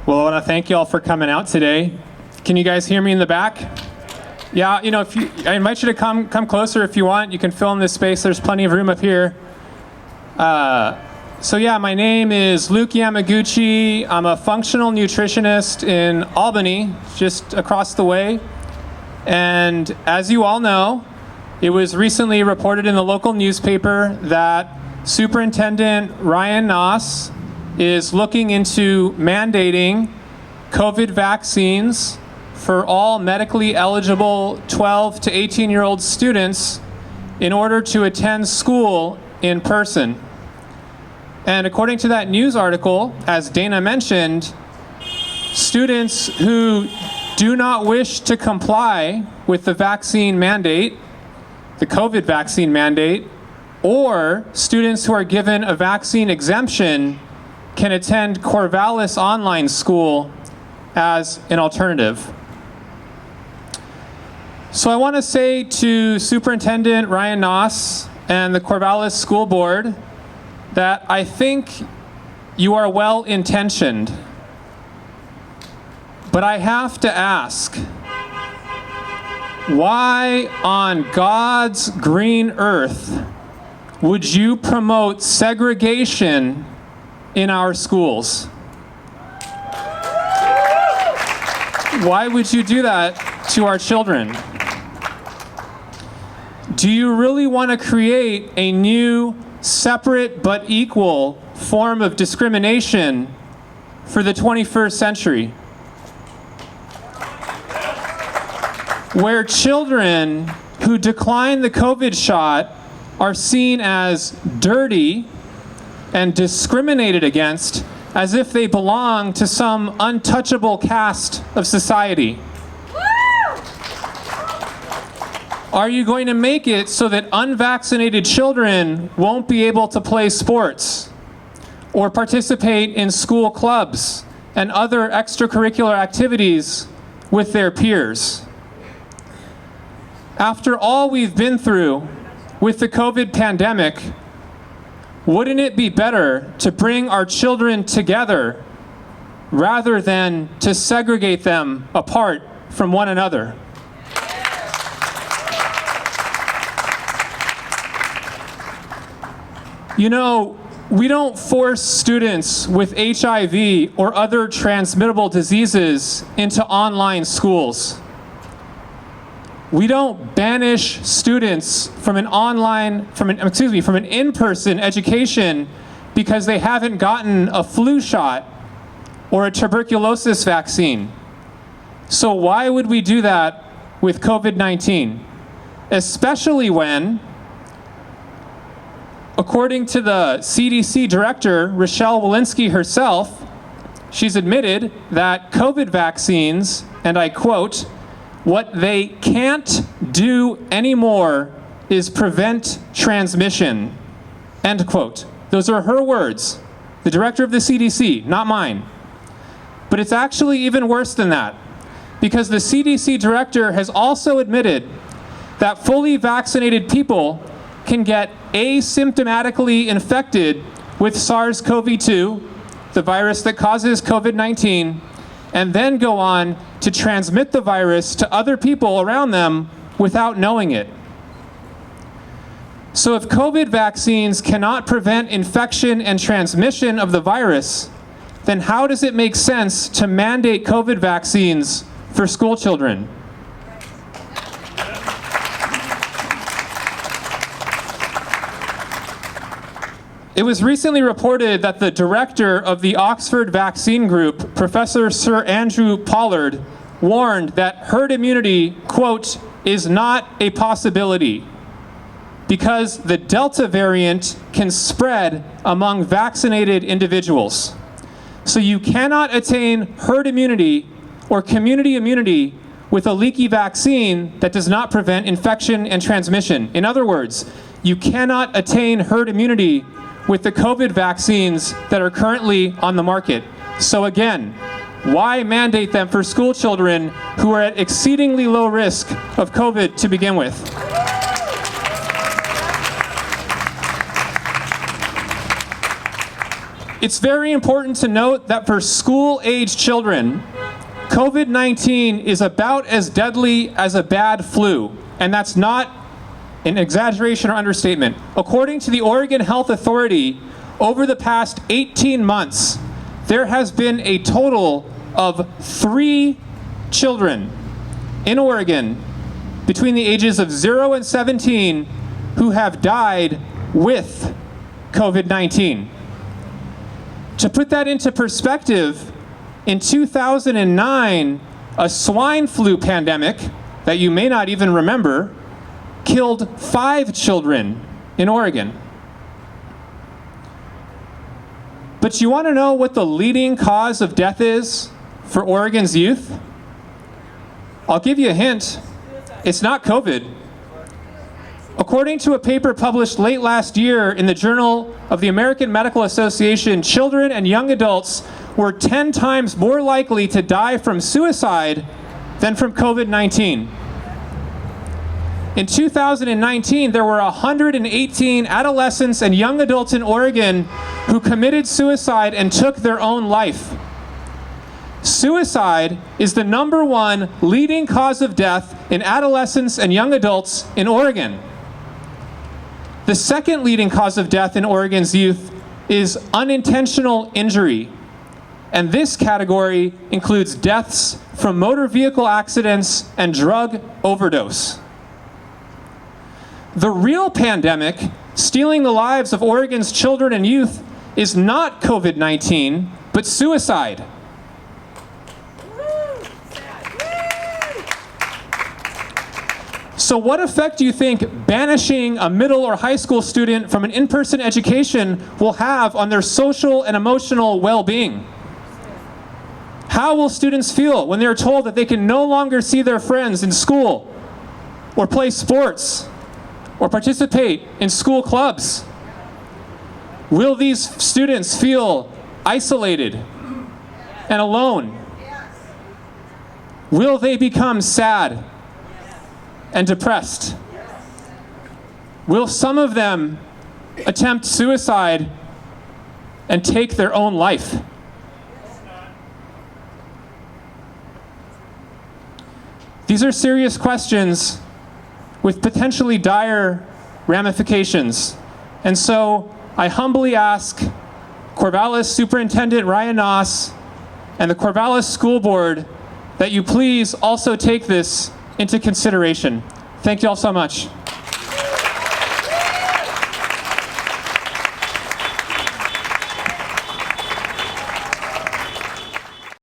Well, I want to thank you all for coming out today. Can you guys hear me in the back? Yeah, I invite you to come closer if you want. You can fill in this space. There's plenty of room up here. My name is Luke Yamaguchi. I'm a functional nutritionist in Albany, just across the way. And as you all know, it was recently reported in the local newspaper that Superintendent Ryan Noss is looking into mandating COVID vaccines for all medically eligible 12 to 18-year-old students in order to attend school in person. And according to that news article, as Dana mentioned, students who do not wish to comply with the vaccine mandate, the COVID vaccine mandate, or students who are given a vaccine exemption can attend Corvallis online school as an alternative. So I want to say to Superintendent Ryan Noss and the Corvallis School Board that I think you are well-intentioned, but I have to ask, why on God's green earth would you promote segregation in our schools? Why would you do that to our children? Do you really want to create a new, separate but equal form of discrimination for the 21st century? Where children who decline the COVID shot are seen as dirty and discriminated against as if they belong to some untouchable caste of society. Are you going to make it so that unvaccinated children won't be able to play sports or participate in school clubs and other extracurricular activities with their peers? After all we've been through with the COVID pandemic, wouldn't it be better to bring our children together rather than to segregate them apart from one another? We don't force students with HIV or other transmittable diseases into online schools. We don't banish students from an in-person education because they haven't gotten a flu shot or a tuberculosis vaccine. So why would we do that with COVID-19? Especially when, according to the CDC director, Rochelle Walensky herself, she's admitted that COVID vaccines, and I quote, "What they can't do anymore is prevent transmission," end quote. Those are her words, the director of the CDC, not mine. But it's actually even worse than that, because the CDC director has also admitted that fully vaccinated people can get asymptomatically infected with SARS-CoV-2, the virus that causes COVID-19, and then go on to transmit the virus to other people around them without knowing it. So if COVID vaccines cannot prevent infection and transmission of the virus, then how does it make sense to mandate COVID vaccines for school children? It was recently reported that the director of the Oxford Vaccine Group, Professor Sir Andrew Pollard, warned that herd immunity, quote, "is not a possibility because the Delta variant can spread among vaccinated individuals. So you cannot attain herd immunity or community immunity with a leaky vaccine that does not prevent infection and transmission." In other words, you cannot attain herd immunity with the COVID vaccines that are currently on the market. So again, why mandate them for school children who are at exceedingly low risk of COVID to begin with? It's very important to note that for school-age children, COVID-19 is about as deadly as a bad flu, and that's not an exaggeration or understatement. According to the Oregon Health Authority, over the past 18 months, there has been a total of 3 children in Oregon between the ages of 0 and 17 who have died with COVID-19. To put that into perspective, in 2009, a swine flu pandemic that you may not even remember killed 5 children in Oregon. But you want to know what the leading cause of death is for Oregon's youth? I'll give you a hint. It's not COVID. According to a paper published late last year in the Journal of the American Medical Association, children and young adults were 10 times more likely to die from suicide than from COVID-19. In 2019, there were 118 adolescents and young adults in Oregon who committed suicide and took their own life. Suicide is the #1 leading cause of death in adolescents and young adults in Oregon. The second leading cause of death in Oregon's youth is unintentional injury. And this category includes deaths from motor vehicle accidents and drug overdose. The real pandemic stealing the lives of Oregon's children and youth is not COVID-19, but suicide. So what effect do you think banishing a middle or high school student from an in-person education will have on their social and emotional well-being? How will students feel when they're told that they can no longer see their friends in school, or play sports, or participate in school clubs? Will these students feel isolated and alone? Will they become sad and depressed? Will some of them attempt suicide and take their own life? These are serious questions with potentially dire ramifications. And so I humbly ask Corvallis Superintendent Ryan Noss and the Corvallis School Board that you please also take this into consideration. Thank you all so much.